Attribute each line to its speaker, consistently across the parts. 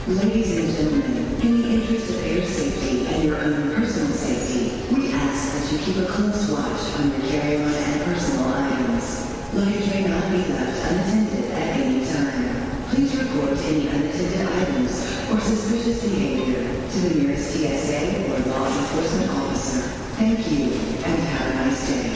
Speaker 1: Ladies and gentlemen, in the interest of air safety and your own personal safety, we ask that you keep a close watch on your carry-on and personal items. Luggage may not be left unattended at any time. Please report any unattended items or suspicious behavior to the nearest TSA or law enforcement officer. Thank you, and have a nice day.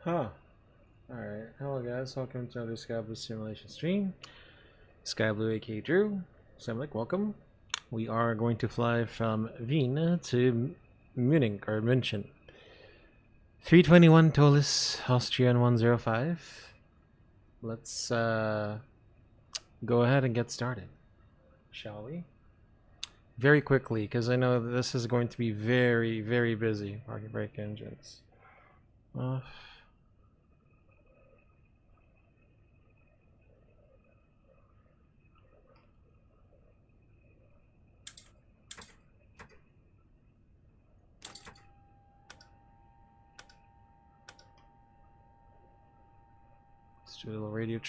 Speaker 2: Huh. Alright. Hello guys, welcome to another Skyblue simulation stream. Skyblue aka Drew. Semlik, welcome. We are going to fly from Wien to Munich or München. 321 ToLiSs, Austrian 105. Let's go ahead and get started, shall we? Very quickly, because I know this is going to be very, very busy. Parking brake engines off. Do a little radio.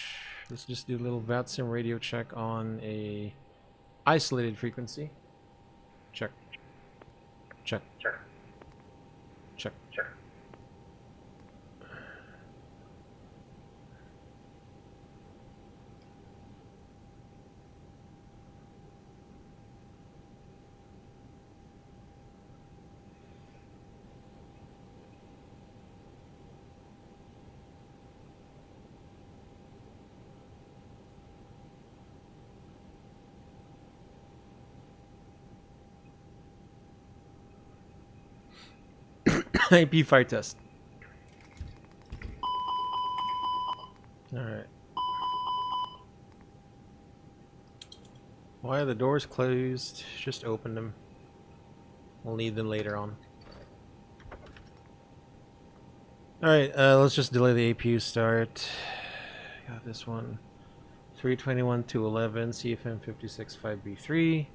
Speaker 2: Let's just do a little VATSIM radio check on a isolated frequency. Check. Check. Check. Check. Check. IP fire test. Alright. Why are the doors closed? Just open them. We'll need them later on. Alright, let's just delay the APU start. Got this one. 321 to 11, CFM 56 5B3.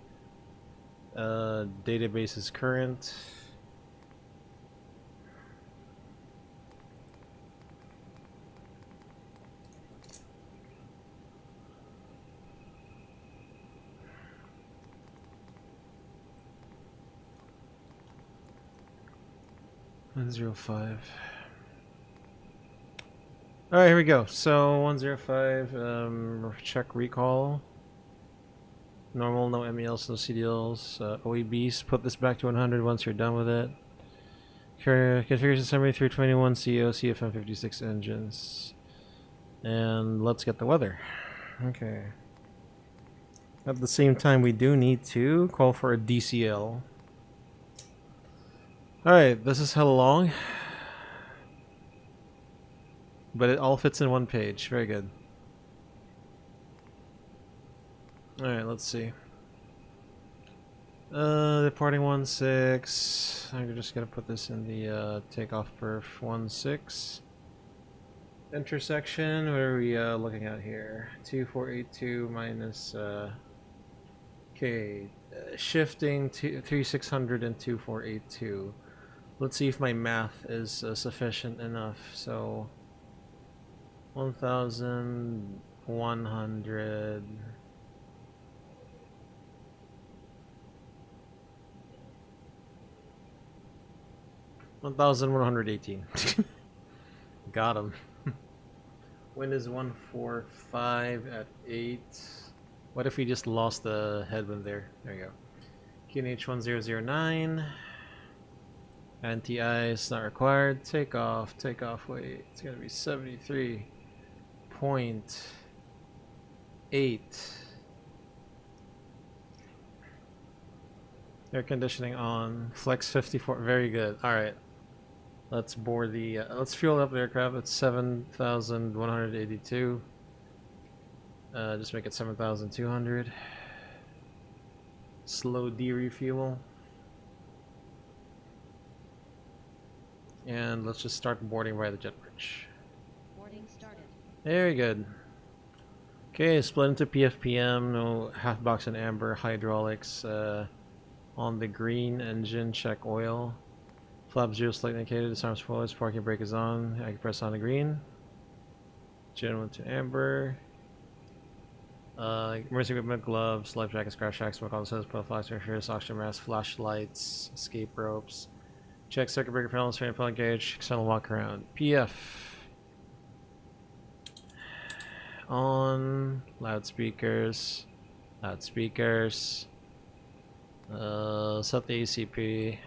Speaker 2: Database is current. $105. Alright, here we go. So 105, check recall. Normal, no MELs, no CDLs. OEBs, put this back to 100 once you're done with it. Configuration summary 321 CO CFM 56 engines. And let's get the weather. Okay. At the same time, we do need to call for a DCL. Alright, this is hella long. But it all fits in one page. Very good. Alright, let's see. Departing 16. I'm just gonna put this in the takeoff perf 16. Intersection, what are we looking at here? 2482 minus okay, shifting to 3600 and 2482. Let's see if my math is sufficient enough. So 1100 1118. Got him. Wind is 145 at 8. What if we just lost the headwind there? There you go. QNH 1009. Anti-ice not required. Takeoff weight. It's gonna be 73.8. Air conditioning on. Flex 54. Very good. Alright. Let's board the let's fuel up the aircraft. It's 7,182. Just make it 7,200. Slow D refuel. And let's just start boarding by the jet bridge.
Speaker 3: Boarding started.
Speaker 2: Very good. Okay, split into PFPM, no half box and amber, hydraulics on the green engine, check oil. Flap 0 slightly indicated, disarm spoilers, parking brake is on, I can press on the green. Gen 1 to amber. Emergency equipment, gloves, life jackets, crash jack, smoke on the sensors, flash measures, oxygen mask, flashlights, escape ropes. Check circuit breaker panels, train pellet gauge, external walk around. PF. On. Loudspeakers. Loudspeakers. Set the ACP.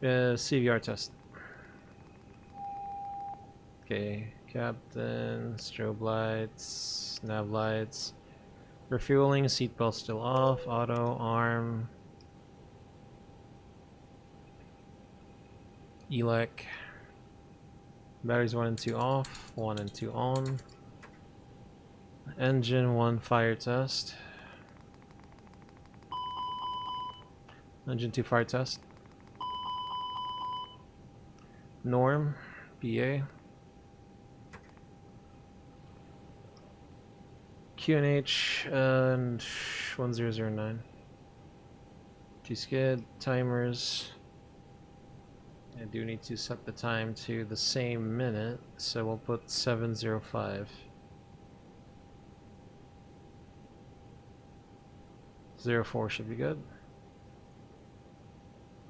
Speaker 2: CVR test. Okay, captain, strobe lights, nav lights, refueling, seatbelt still off, auto, arm, elec, batteries 1 and 2 off, 1 and 2 on, engine 1 fire test, engine 2 fire test, norm, PA. QNH and 1009. T-skid, timers. I do need to set the time to the same minute, so we'll put 7:05. 04 should be good.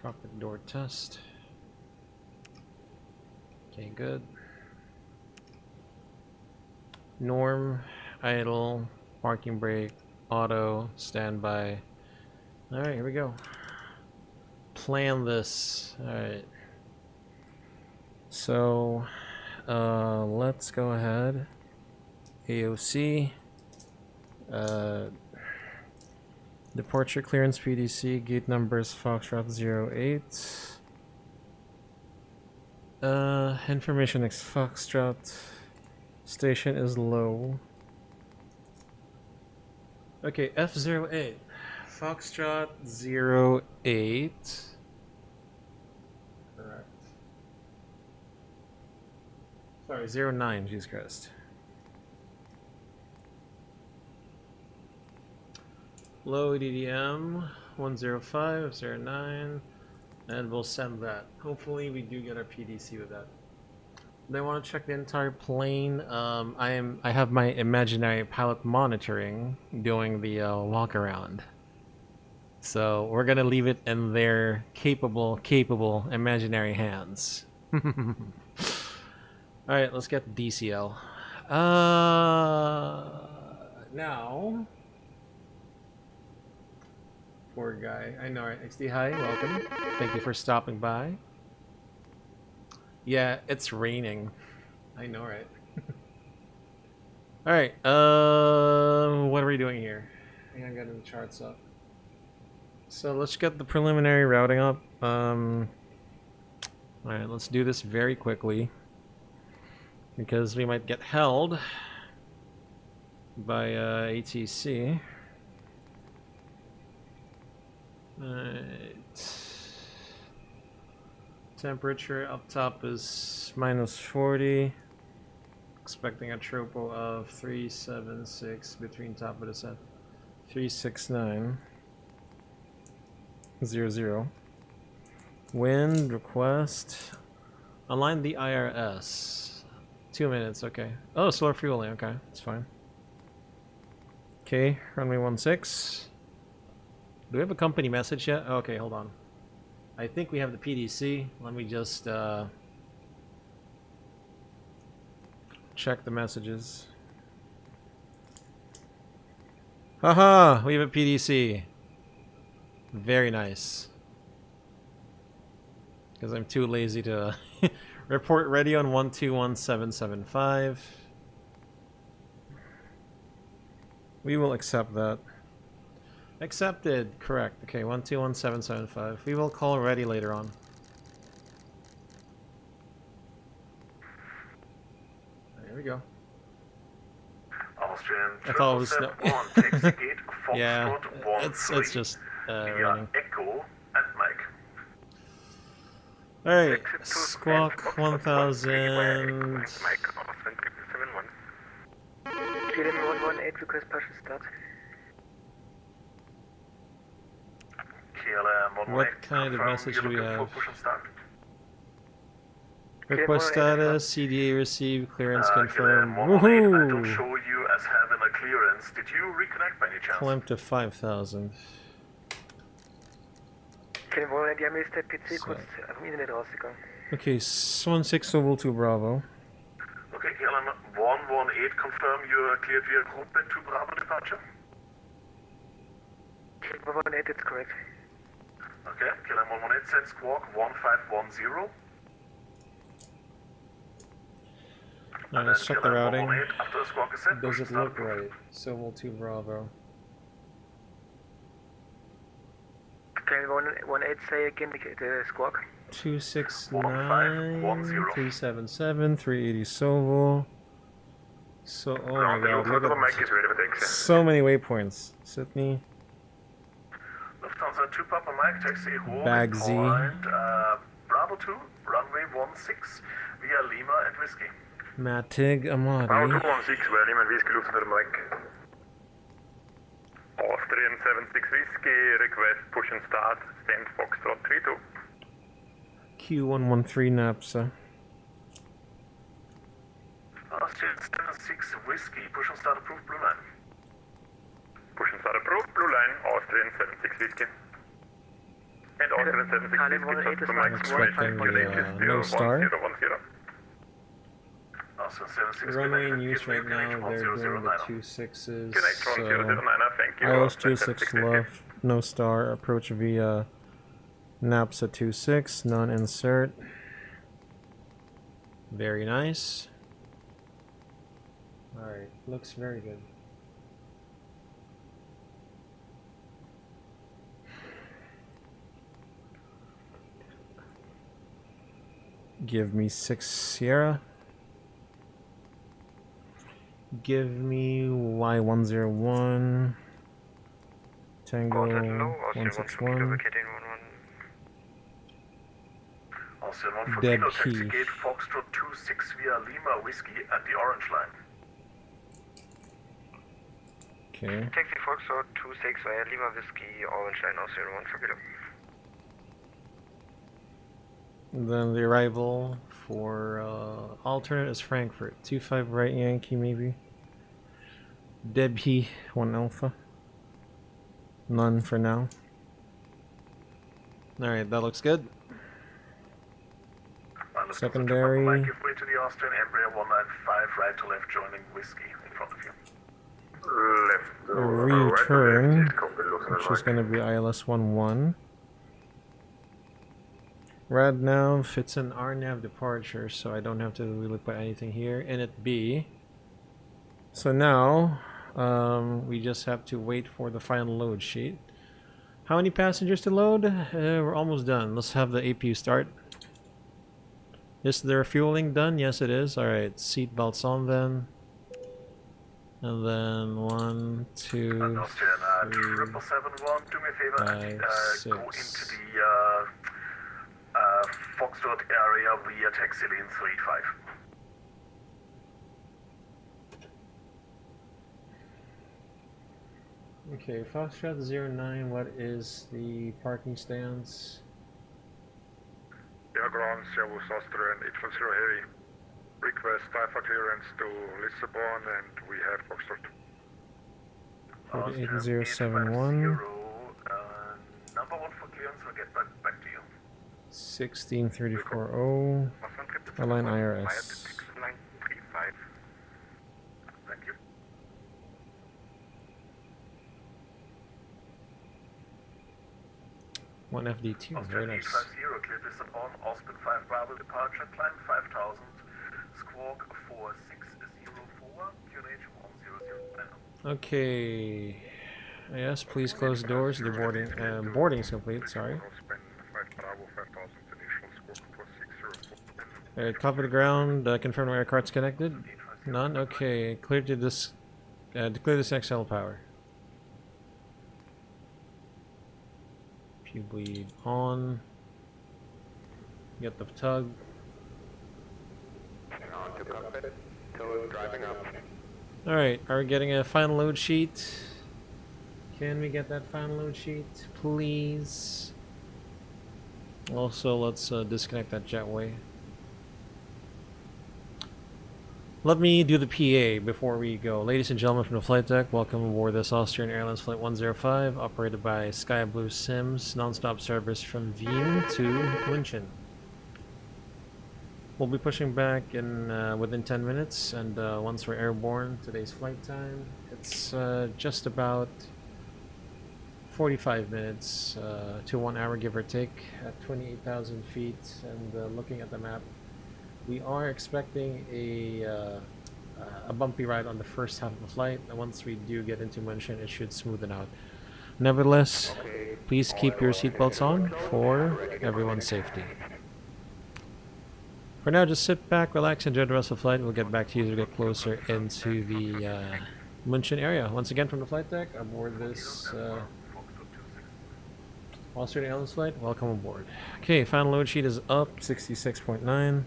Speaker 2: Cockpit door test. Okay, good. Norm, idle, parking brake, auto, standby. Alright, here we go. Plan this. Alright. So, let's go ahead AOC. Departure clearance PDC. Gate numbers Foxtrot 08. Information X Foxtrot. Station is low. Okay, F08. Foxtrot 08. Correct. Sorry, 09, Jesus Christ. LOWW-EDDM 10509, and we'll send that. Hopefully we do get our PDC with that. They want to check the entire plane. I have my imaginary pilot monitoring doing the walk around. So we're gonna leave it in their capable imaginary hands. Alright, let's get the DCL. Now, poor guy. I know, right? XD, hi, welcome. Thank you for stopping by. Yeah, it's raining. I know, right? Alright, what are we doing here? I think I'm getting the charts up. So let's get the preliminary routing up. Alright, let's do this very quickly, because we might get held by ATC. Alright. Temperature up top is -40. Expecting a tropo of 376 between top of the set. 369. 00. Wind request. Align the IRS. 2 minutes, okay. Oh, solar fueling, okay, that's fine. Okay, runway 16. Do we have a company message yet? Oh, okay, hold on. I think we have the PDC. Let me just check the messages. Haha, we have a PDC. Very nice. Because I'm too lazy to report ready on 121775. We will accept that. Accepted, correct. Okay, 121775. We will call ready later on. There we go.
Speaker 3: Austrian
Speaker 2: I thought it was no. Yeah, it's just raining.
Speaker 3: Echo and Mike.
Speaker 2: Alright, Squawk 1000.
Speaker 4: KLM 118, request partial start.
Speaker 2: What kind of message do we have? Request status, CDA received, clearance confirmed.
Speaker 3: I don't show you as having a clearance. Did you reconnect by any chance?
Speaker 2: Climb to 5,000.
Speaker 4: KLM 118 ist der PC kurz am Internet rausgegangen.
Speaker 2: Okay, 16 Oval to Bravo.
Speaker 3: Okay, KLM 118, confirm you are cleared via Gruppe to Bravo departure.
Speaker 4: KLM 118, it's correct.
Speaker 3: Okay, KLM 118, send Squawk 1510.
Speaker 2: Alright, let's check the routing.
Speaker 3: After the Squawk is set,
Speaker 2: Does it look right? Oval to Bravo.
Speaker 4: KLM 118, say again the squawk.
Speaker 2: 269, 377, 380 Soval. So, oh my god, look at so many waypoints. Sydney.
Speaker 3: Lufthansa 2 Papa Mike, taxi
Speaker 2: Bag Z.
Speaker 3: Bravo 2, runway 16 via Lima and Whiskey.
Speaker 2: Matig Amadi.
Speaker 3: Bravo 216 via Lima and Whiskey, Lufthansa Mike. Austrian 76 Whiskey, request push and start, stand Foxtrot 32.
Speaker 2: Q113 NAPSA.
Speaker 3: Austrian 76 Whiskey, push and start approved, blue line.
Speaker 5: Push and start approved, blue line, Austrian 76 Whiskey. And Austrian 76 Whiskey, just to make
Speaker 2: expecting no star.
Speaker 5: 1010.
Speaker 2: Runway news right now, they're doing the 26s.
Speaker 5: Connect 1009, thank you.
Speaker 2: IOS 26 left, no star, approach via NAPSA 26, non-insert. Very nice. Alright, looks very good. Give me 6 Sierra. Give me Y101. Tango 161.
Speaker 3: Austrian 1 for
Speaker 2: Dead
Speaker 3: Kilo,
Speaker 2: key.
Speaker 3: taxi gate Foxtrot 26 via Lima Whiskey at the orange line.
Speaker 2: Okay.
Speaker 4: Taxi Foxtrot 26 via Lima Whiskey, orange line, Austrian 1 for Kilo.
Speaker 2: And then the arrival for alternate is Frankfurt. 25 right Yankee maybe. Debhi 1 Alpha. None for now. Alright, that looks good. Secondary.
Speaker 3: Give way to the Austrian Embraer 195, right to left, joining Whiskey in front of you.
Speaker 2: Return, which is going to be ILS 11. Radnav, it's an RNAV departure, so I don't have to really put anything here. Init B. So now, we just have to wait for the final load sheet. How many passengers to load? We're almost done. Let's have the APU start. Is there refueling done? Yes, it is. Alright, seat belts on then. And then 1, 2, 3,
Speaker 3: 771, do me a favor,
Speaker 2: 5,
Speaker 3: go into
Speaker 2: 6.
Speaker 3: the Foxtrot area via taxi lane 35.
Speaker 2: Okay, Foxtrot 09, what is the parking stance?
Speaker 5: Yeah, ground, Servus Austrian 840 Heavy. Request dive clearance to Lisbon, and we have Foxtrot.
Speaker 2: 48071.
Speaker 3: Number 1 for clearance, we'll get back to you.
Speaker 2: 16340. Align IRS.
Speaker 3: Thank you.
Speaker 2: One FD2, very nice.
Speaker 3: 850, clear Lisbon, Austin 5 Bravo, departure, climb 5000, squawk 4604, QNH 100.
Speaker 2: Okay. Yes, please close the doors. The boarding is complete, sorry. Alright, copy the ground. Confirm air cart's connected. None? Okay. Clear to this. Clear this XL power. Pew bleed on. Get the tug. Alright, are we getting a final load sheet? Can we get that final load sheet, please? Also, let's disconnect that jetway. Let me do the PA before we go. Ladies and gentlemen from the flight deck, welcome aboard this Austrian Airlines Flight 105, operated by Sky Blue Sims, non-stop service from Wien to München. We'll be pushing back in within 10 minutes, and once we're airborne, today's flight time, it's just about 45 minutes to 1 hour, give or take, at 28,000 feet. And looking at the map, we are expecting a bumpy ride on the first half of the flight, and once we do get into München, it should smoothen out. Nevertheless, please keep your seatbelts on for everyone's safety. For now, just sit back, relax, enjoy the rest of the flight. We'll get back to you as we get closer into the München area. Once again, from the flight deck, aboard this Austrian Airlines flight, welcome aboard. Okay, final load sheet is up, 66.9.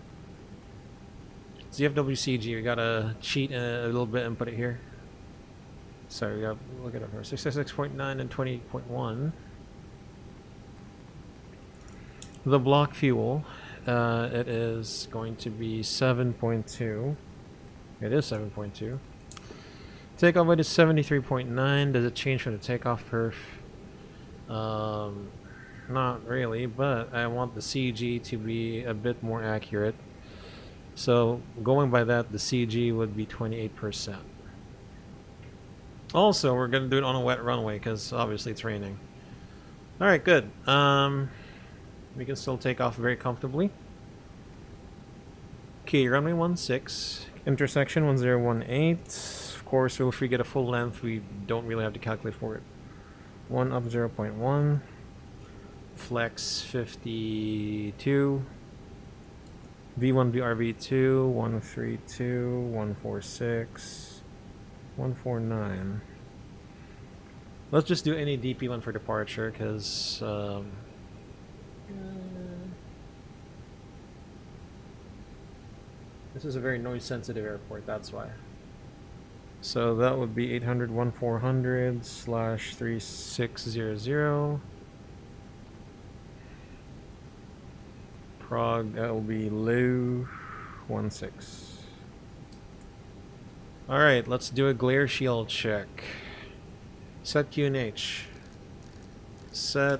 Speaker 2: ZFWCG, we gotta cheat a little bit and put it here. Sorry, we gotta look it up here. 66.9 and 28.1. The block fuel, it is going to be 7.2. It is 7.2. Takeoff weight is 73.9. Does it change from the takeoff perf? Not really, but I want the CG to be a bit more accurate. So going by that, the CG would be 28%. Also, we're gonna do it on a wet runway because obviously it's raining. All right, good. We can still take off very comfortably. Okay, runway 16. Intersection 1018. Of course, if we get a full length, we don't really have to calculate for it. 1 up 0.1. Flex 52. V1 BRV2 132 146 149. Let's just do any DP1 for departure because this is a very noise sensitive airport, that's why. So that would be 800 1400 / 3600. Prague, that will be LOW-16. Alright, let's do a glare shield check. Set QNH. Set.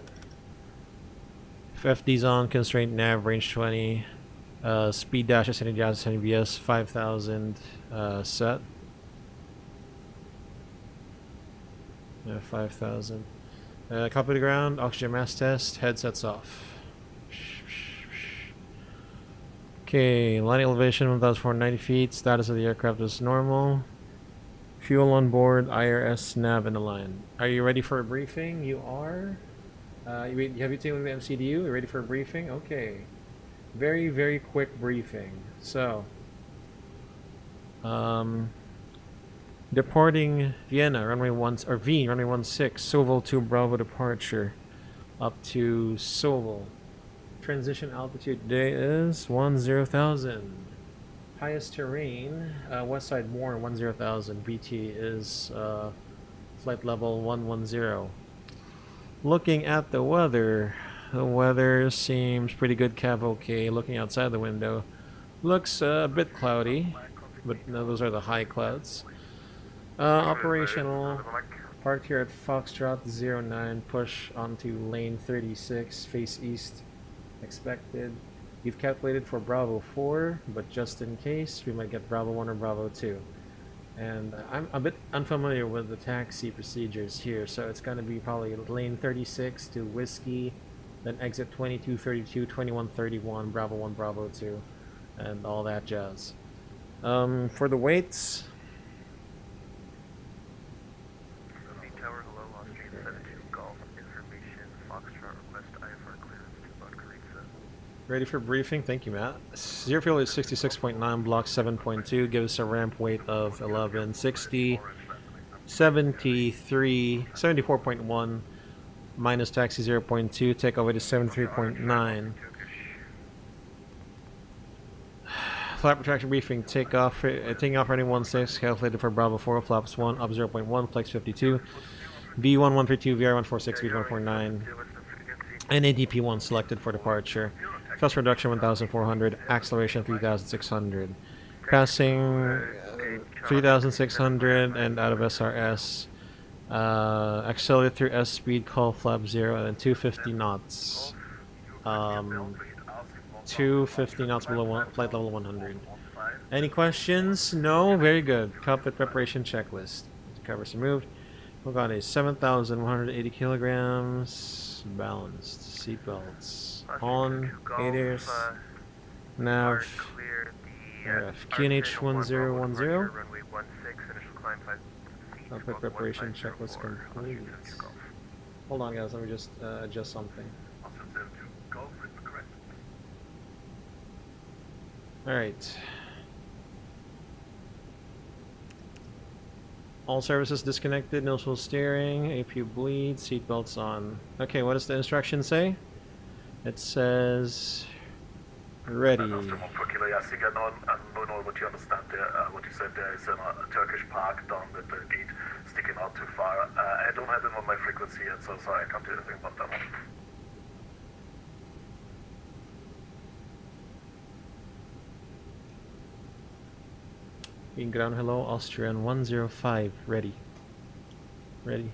Speaker 2: FFD's on, constraint nav, range 20. Speed dash, ascending gas, ascending VS, 5000 set. Yeah, 5000. Copy to ground, oxygen mass test, headsets off. Okay, line elevation 1490 feet, status of the aircraft is normal. Fuel on board, IRS, nav in the line. Are you ready for a briefing? You are? Have you taken the MCDU? You ready for a briefing? Okay. Very, very quick briefing. So, departing Vienna, runway 1, or V, runway 16, Soval 2 Bravo departure, up to Soval. Transition altitude today is 10,000. Highest terrain, west side more 10,000. BT is flight level 110. Looking at the weather seems pretty good. Cav okay. Looking outside the window, looks a bit cloudy, but no, those are the high clouds. Operational. Parked here at Foxtrot 09. Push onto lane 36. Face east. Expected. You've calculated for Bravo 4, but just in case, we might get Bravo 1 or Bravo 2. And I'm a bit unfamiliar with the taxi procedures here, so it's going to be probably lane 36 to Whiskey, then exit 2232, 2131, Bravo 1, Bravo 2, and all that jazz. For the weights...
Speaker 4: Tower, hello, Austrian 72 Golf. Information, Foxtrot, request IFR clearance to Podgorica.
Speaker 2: Ready for briefing? Thank you, Matt. Zero fuel is 66.9, block 7.2. Give us a ramp weight of 1160. 74.1 minus taxi 0.2. Take over to 73.9. Flap retraction briefing. Taking off running 16. Calculated for Bravo 4. Flaps 1 up 0.1. Flex 52. V1 132. VR 146. V 149. NADP 1 selected for departure. Thrust reduction 1,400, acceleration 3,600. Passing 3,600 and out of SRS. Accelerate through S speed, call flap 0 and then 250 knots. 250 knots below flight level 100. Any questions? No? Very good. Cockpit preparation checklist. Covers removed. We've got a 7,180 kilograms. Balanced. Seatbelts. On. Aiders. Nav. QNH 1010. Cockpit preparation checklist complete. Hold on, guys. Let me just adjust something. Alright. All services disconnected, no full steering, APU bleed, seatbelts on. Okay, what does the instruction say? It says ready.
Speaker 3: What you understand there, what you said there is a Turkish park down with the gate sticking out too far. I don't have it on my frequency yet, so sorry, I can't do anything about that one.
Speaker 2: Being ground hello, Austrian 105, ready. Ready.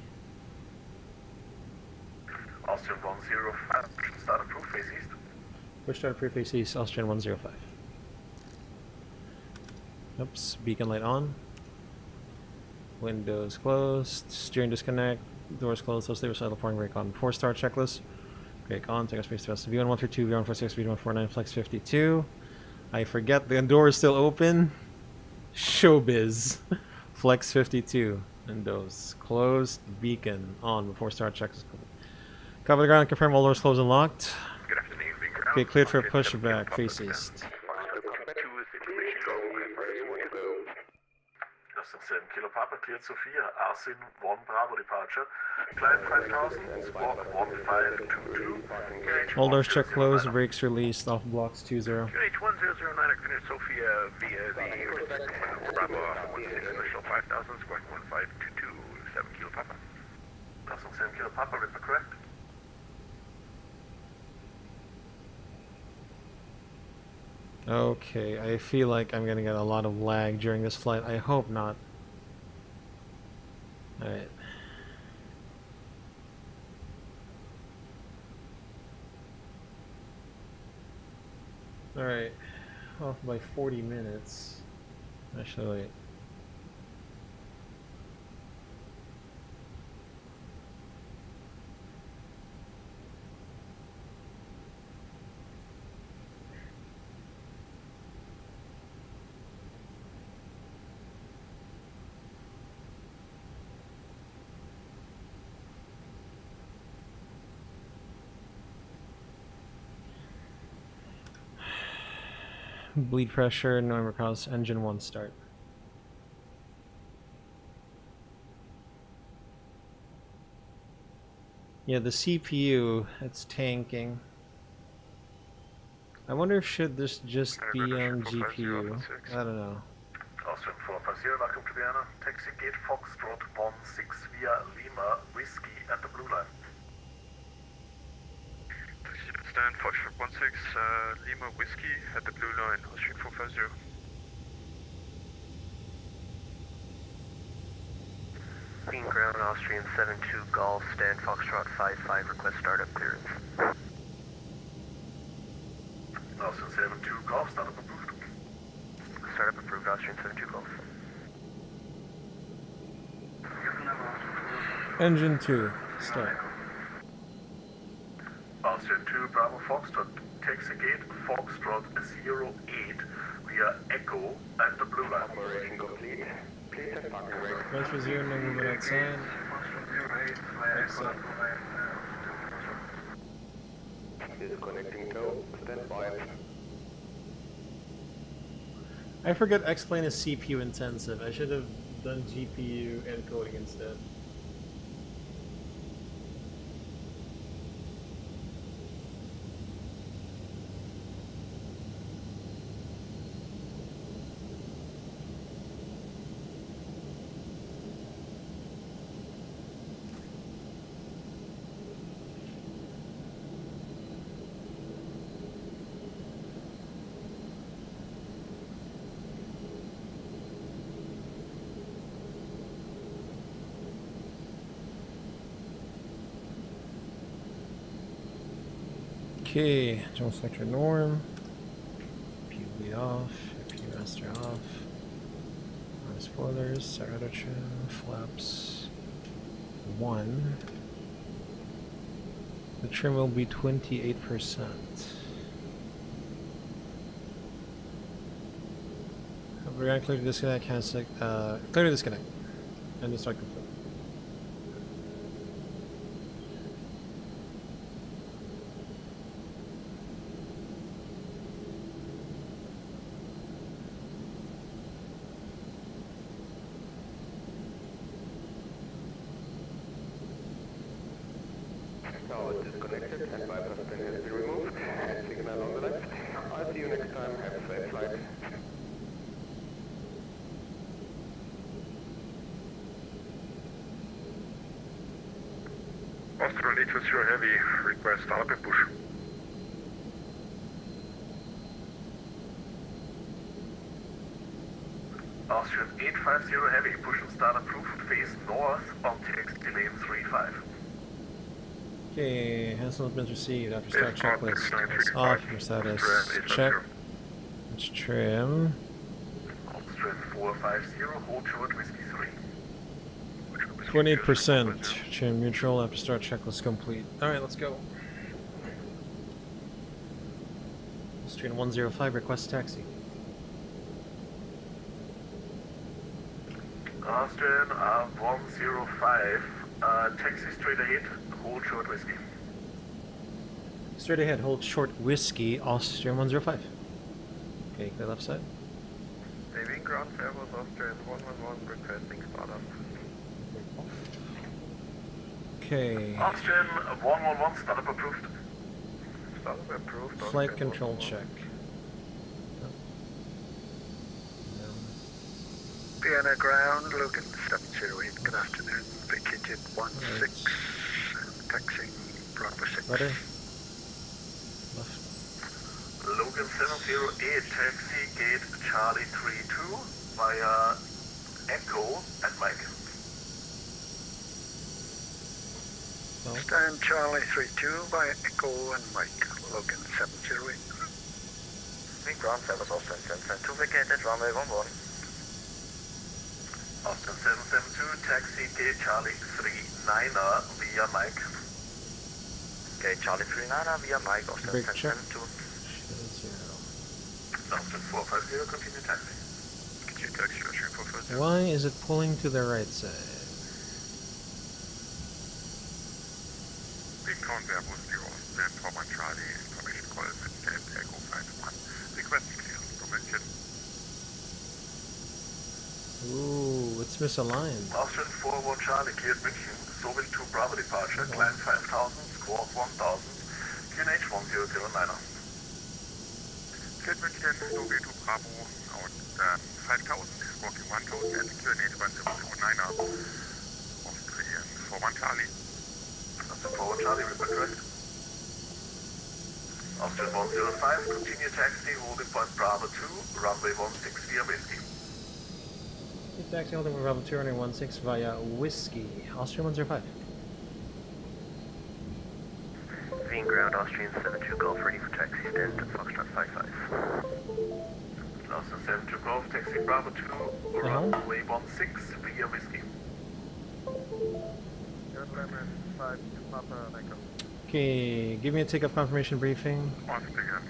Speaker 3: Austrian 105, start approved, face east.
Speaker 2: Push start approved, face east, Austrian 105. Oops, beacon light on. Windows closed, steering disconnect, doors closed, so stay with idle pouring brake on. 4-star checklist. Brake on, take a space to rest. V1 132, V1 46, V1 49, flex 52. I forget the door is still open. Showbiz. Flex 52. And those. Closed beacon on before start checks is complete. Cover the ground, confirm all doors closed and locked.
Speaker 5: Good afternoon, Beacon.
Speaker 2: Okay, cleared for pushback, face east.
Speaker 3: Austin 7 Kilo Papa, cleared Sophia, Arsin 1 Bravo departure, climb 5000, squawk 1522,
Speaker 2: All doors check closed, brakes released, off blocks 20.
Speaker 5: QH 1009, cleared Sophia via the Bravo 16, initial 5000, squawk 1522, 7 Kilo Papa.
Speaker 3: Austin 7 Kilo Papa, Ripper correct.
Speaker 2: Okay, I feel like I'm gonna get a lot of lag during this flight. I hope not. Alright. Alright. Off by 40 minutes. Actually, wait. Bleed pressure, no cause, engine 1 start. Yeah, the CPU, it's tanking. I wonder if should this just be on GPU? I don't know.
Speaker 3: Austrian 450, welcome to Vienna. Taxi gate Foxtrot 16 via Lima, Whiskey at the blue line.
Speaker 5: Stand Foxtrot 16, Lima Whiskey at the blue line, Austrian 450.
Speaker 4: Being ground, Austrian 72 Golf, stand Foxtrot 55, request startup clearance.
Speaker 3: Austrian 72 Golf, startup approved.
Speaker 4: Startup approved, Austrian 72 Golf.
Speaker 2: Engine 2, start.
Speaker 3: Austrian 2 Bravo Foxtrot, taxi gate Foxtrot 08 via Echo at the blue line.
Speaker 6: Operation complete. Please have parking brake.
Speaker 2: Press for 0, no movement outside. Exit.
Speaker 6: Disconnecting tow. Stand by.
Speaker 2: I forget X-Plane is CPU intensive. I should have done GPU encoding instead. Okay, general sector norm. PU lead off, PU master off. Spoilers, Sarada trim, flaps 1. The trim will be 28%. We're gonna clear the disconnect, clear the disconnect. And then start complete.
Speaker 6: Power is disconnected and bypass pin has been removed. And signal on the left. I'll see you next time. Have a safe flight.
Speaker 5: Austrian 820 Heavy, request startup and push.
Speaker 3: Austrian 850 Heavy, push and start approved, face north on taxi lane 35.
Speaker 2: Okay, Hassel has been received after start checklist. It's off your status. Check. Let's trim.
Speaker 3: Austrian 450, hold short, Whiskey 3.
Speaker 2: 28%. Trim neutral after start checklist complete. Alright, let's go. Austrian 105, request taxi.
Speaker 3: Austrian 105, taxi straight ahead, hold short whiskey.
Speaker 2: Straight ahead, hold short whiskey, Austrian 105. Okay, clear left side.
Speaker 4: Navy ground servos Austrian 111 requesting startup.
Speaker 2: Okay.
Speaker 3: Austrian 111, startup approved.
Speaker 4: Startup approved.
Speaker 2: Flight
Speaker 4: Austrian
Speaker 2: control
Speaker 4: 111.
Speaker 2: check.
Speaker 7: Vienna ground, Logan 708, good afternoon. Vacated 16, taxiing Bravo 6.
Speaker 2: Rudder. Left.
Speaker 3: Logan 708, taxi gate Charlie 32 via Echo and Mike.
Speaker 2: No.
Speaker 7: Stand Charlie 32 by Echo and Mike, Logan 708.
Speaker 4: Navy ground servos Austrian 772 vacated runway 11.
Speaker 3: Austin 772, taxi gate Charlie 39er via Mike.
Speaker 4: Gate Charlie 39 via Mike, Austin
Speaker 2: Brake check.
Speaker 4: 772.
Speaker 3: Austin 450, continue taxi.
Speaker 7: Continue taxi, Austrian 450.
Speaker 2: Why is it pulling to the right side?
Speaker 5: Big contact with the Austrian 41 Charlie, information call is at Echo 51. Requesting clearance permission.
Speaker 2: Ooh, it's misaligned.
Speaker 3: Austrian 41 Charlie cleared München, Soviet 2 Bravo departure, climb 5000, squawk 1000, QNH 1009er.
Speaker 5: Cleared München, Soviet 2 Bravo, out 5000, squawking 1000, and QNH 1009er. Austrian 41 Charlie.
Speaker 3: Austrian 41 Charlie, report correct. Austrian 105, continue taxi, holding point Bravo 2, runway 16 via whiskey.
Speaker 2: Taxi holding Bravo 2 running 16 via whiskey, Austrian 105.
Speaker 4: Being ground Austrian 72 Golf ready for taxi stand to Foxtrot 55.
Speaker 3: Austrian 72 Golf, taxi Bravo 2, runway 16 via whiskey.
Speaker 2: Okay, give me a takeoff confirmation briefing.
Speaker 5: Austrian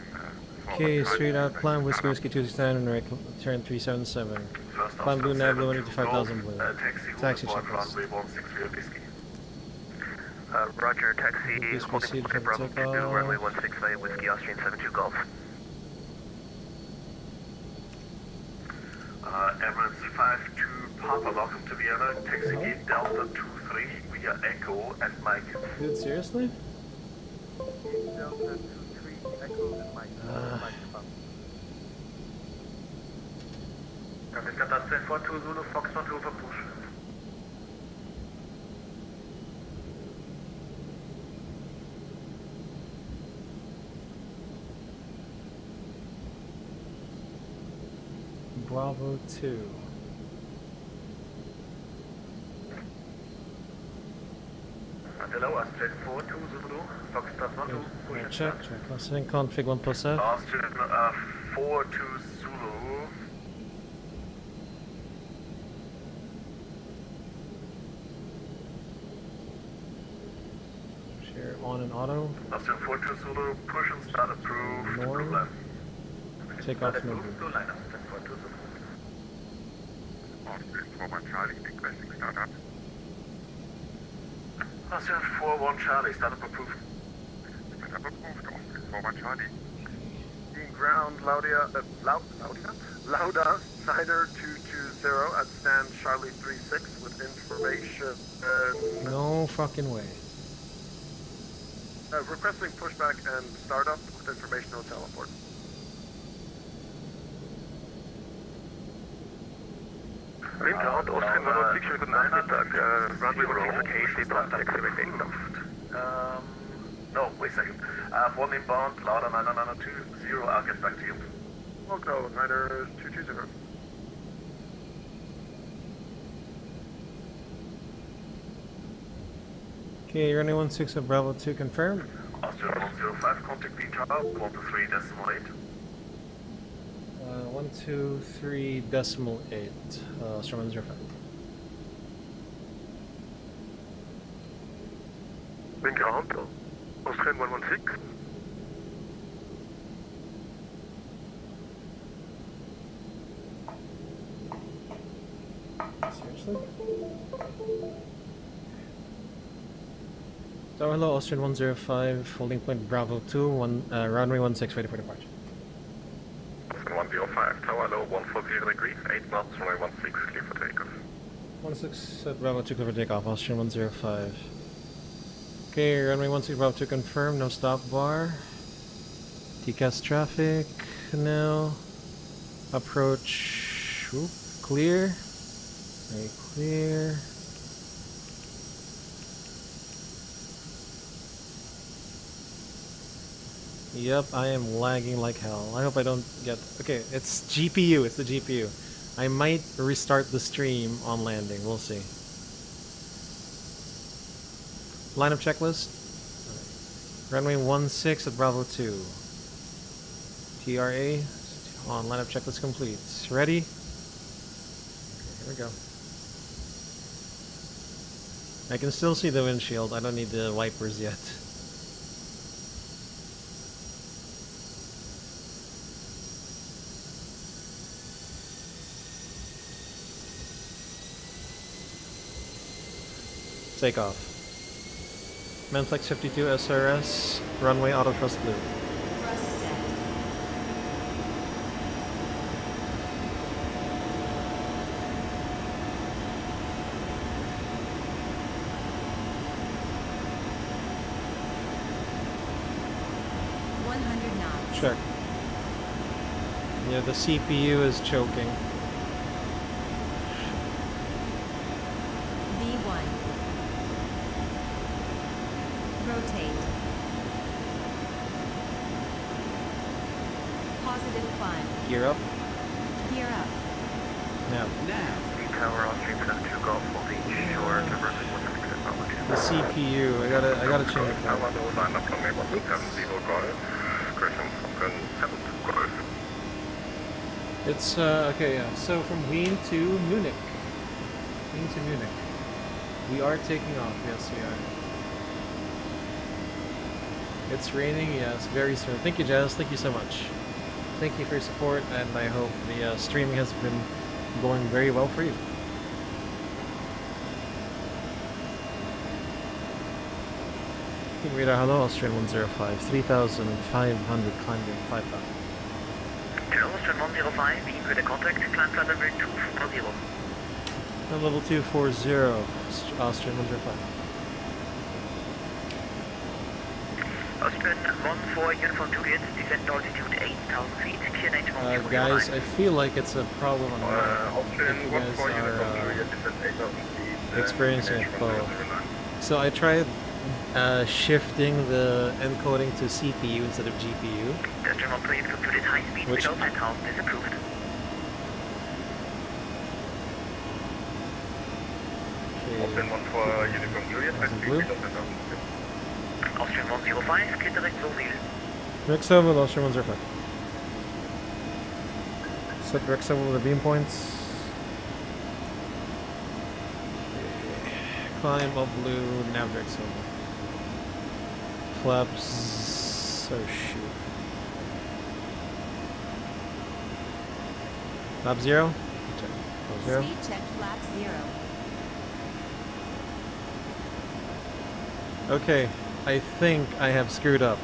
Speaker 2: Okay, straight out, climb whiskey 269 and right, turn 377.
Speaker 3: First
Speaker 2: Climb blue nav, blue
Speaker 3: Austrian
Speaker 2: into
Speaker 3: 72
Speaker 2: 5000 blue.
Speaker 3: taxi
Speaker 2: Taxi
Speaker 3: holding point
Speaker 2: checklist.
Speaker 3: runway 16 via whiskey.
Speaker 4: Roger, taxi
Speaker 2: Please
Speaker 4: holding
Speaker 2: proceed
Speaker 4: okay,
Speaker 2: for
Speaker 4: Bravo 2
Speaker 2: takeoff.
Speaker 4: runway 16 via whiskey Austrian 72 Golf.
Speaker 3: Emirates 52 Papa, welcome to Vienna, taxi gate Delta 23 via Echo and Mike.
Speaker 2: Dude, seriously?
Speaker 4: Delta 23 Echo and Mike. That's 42 Zulu Foxtrot over push.
Speaker 2: Bravo 2.
Speaker 4: Hello, Austrian 42 Zulu Foxtrot 12 push and
Speaker 2: Check,
Speaker 4: start.
Speaker 2: check. Listening, config 1 plus F.
Speaker 3: Austrian 42 Zulu.
Speaker 2: Share on and auto.
Speaker 3: Austrian 42 Zulu, push and start approved.
Speaker 2: Norm.
Speaker 3: Blue line.
Speaker 2: Take off no
Speaker 4: Blue
Speaker 2: blue.
Speaker 4: line, Austrian 42 Zulu.
Speaker 5: Austrian 41 Charlie, requesting startup.
Speaker 3: Austrian 41 Charlie, startup approved.
Speaker 5: Startup approved, Austrian 41 Charlie.
Speaker 7: Being ground, Lauda, Snyder 220 at stand Charlie 36 with information.
Speaker 2: No fucking way.
Speaker 7: Requesting pushback and startup with information on teleport.
Speaker 4: Wind ground, Austrian 106, schönen guten Nachmittag. Runway 16 KC, Plan taxi vacating.
Speaker 3: No, wait a second. One inbound, Lauda 9992, I'll get back to you.
Speaker 7: We'll go, Snyder 220.
Speaker 2: Okay, running 16 of Bravo 2 confirmed.
Speaker 3: Austrian 105, contact B Tower, 123.8.
Speaker 2: 123.8. Austrian 105.
Speaker 4: Wind ground, Austrian 116.
Speaker 2: Seriously? Tower hello, Austrian 105, holding point Bravo 2, runway 16, ready for departure.
Speaker 5: Austrian 105, tower low 140 degrees, 8 knots, runway 16, clear for takeoff.
Speaker 2: 16 at Bravo 2, clear for takeoff, Austrian 105. Okay, runway 16, Bravo 2 confirmed, no stop bar. TCAS traffic now. Approach, whoop, clear. Very clear. Yep, I am lagging like hell. I hope I don't get... Okay, it's GPU, it's the GPU. I might restart the stream on landing, we'll see. Lineup checklist. Runway 16 at Bravo 2. TRA on, lineup checklist complete. Ready? Okay, here we go. I can still see the windshield, I don't need the wipers yet. Take off. Manflex 52 SRS, runway auto thrust blue.
Speaker 8: Thrust set. knots.
Speaker 2: Check. Yeah, the CPU is choking.
Speaker 8: V1. Rotate. Positive climb.
Speaker 2: Gear up.
Speaker 8: Gear up.
Speaker 2: Now.
Speaker 4: Tower Austrian 72 Golf will be shore traversing with technology.
Speaker 2: The CPU. I gotta change it.
Speaker 5: Tower low, line up runway 170 Golf. Correction, Falcon 7 Golf.
Speaker 2: It's okay, yeah. So from Wien to Munich. Wien to Munich. We are taking off, yes we are. It's raining, yes, very soon. Thank you, Jazz, thank you so much. Thank you for your support, and I hope the streaming has been going very well for you. King Radar, hello, Austrian 105, 3,500 climbing, 5,000.
Speaker 4: Austrian 105, being with a contact, climb flight level 240.
Speaker 2: Level 240, Austrian 105.
Speaker 4: Austrian 14, uniform Juliet, descent altitude 8,000 feet, QNH 125.
Speaker 2: Guys, I feel like it's a problem on my
Speaker 5: Austrian
Speaker 2: if you guys
Speaker 5: 14, uniform
Speaker 2: are
Speaker 5: Juliet, descent 8,000 feet.
Speaker 2: experiencing it both. So I tried shifting the encoding to CPU instead of GPU.
Speaker 4: Austrian 128 computed high speed
Speaker 2: Which-
Speaker 4: without penthouse disapproved.
Speaker 5: Austrian 14, uniform Juliet, high speed
Speaker 2: Blue.
Speaker 5: without penthouse.
Speaker 4: Austrian 105, clear direct Zone.
Speaker 2: Direct 7, Austrian 105. Set direct 7 with the beam points. Climb up blue, nav direct 7. Flaps. Oh shoot. Flap 0? Check. Flap 0.
Speaker 8: Speed check flap 0.
Speaker 2: Okay, I think I have screwed up.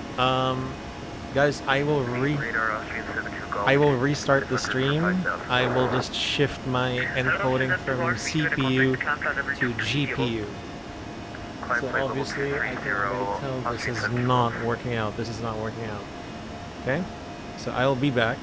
Speaker 2: Guys, I will
Speaker 4: Radar Austrian 72 Golf.
Speaker 2: restart the stream. I will just shift my encoding from CPU to GPU. So obviously I can already tell this is not working out. This is not working out. Okay? So I'll be back.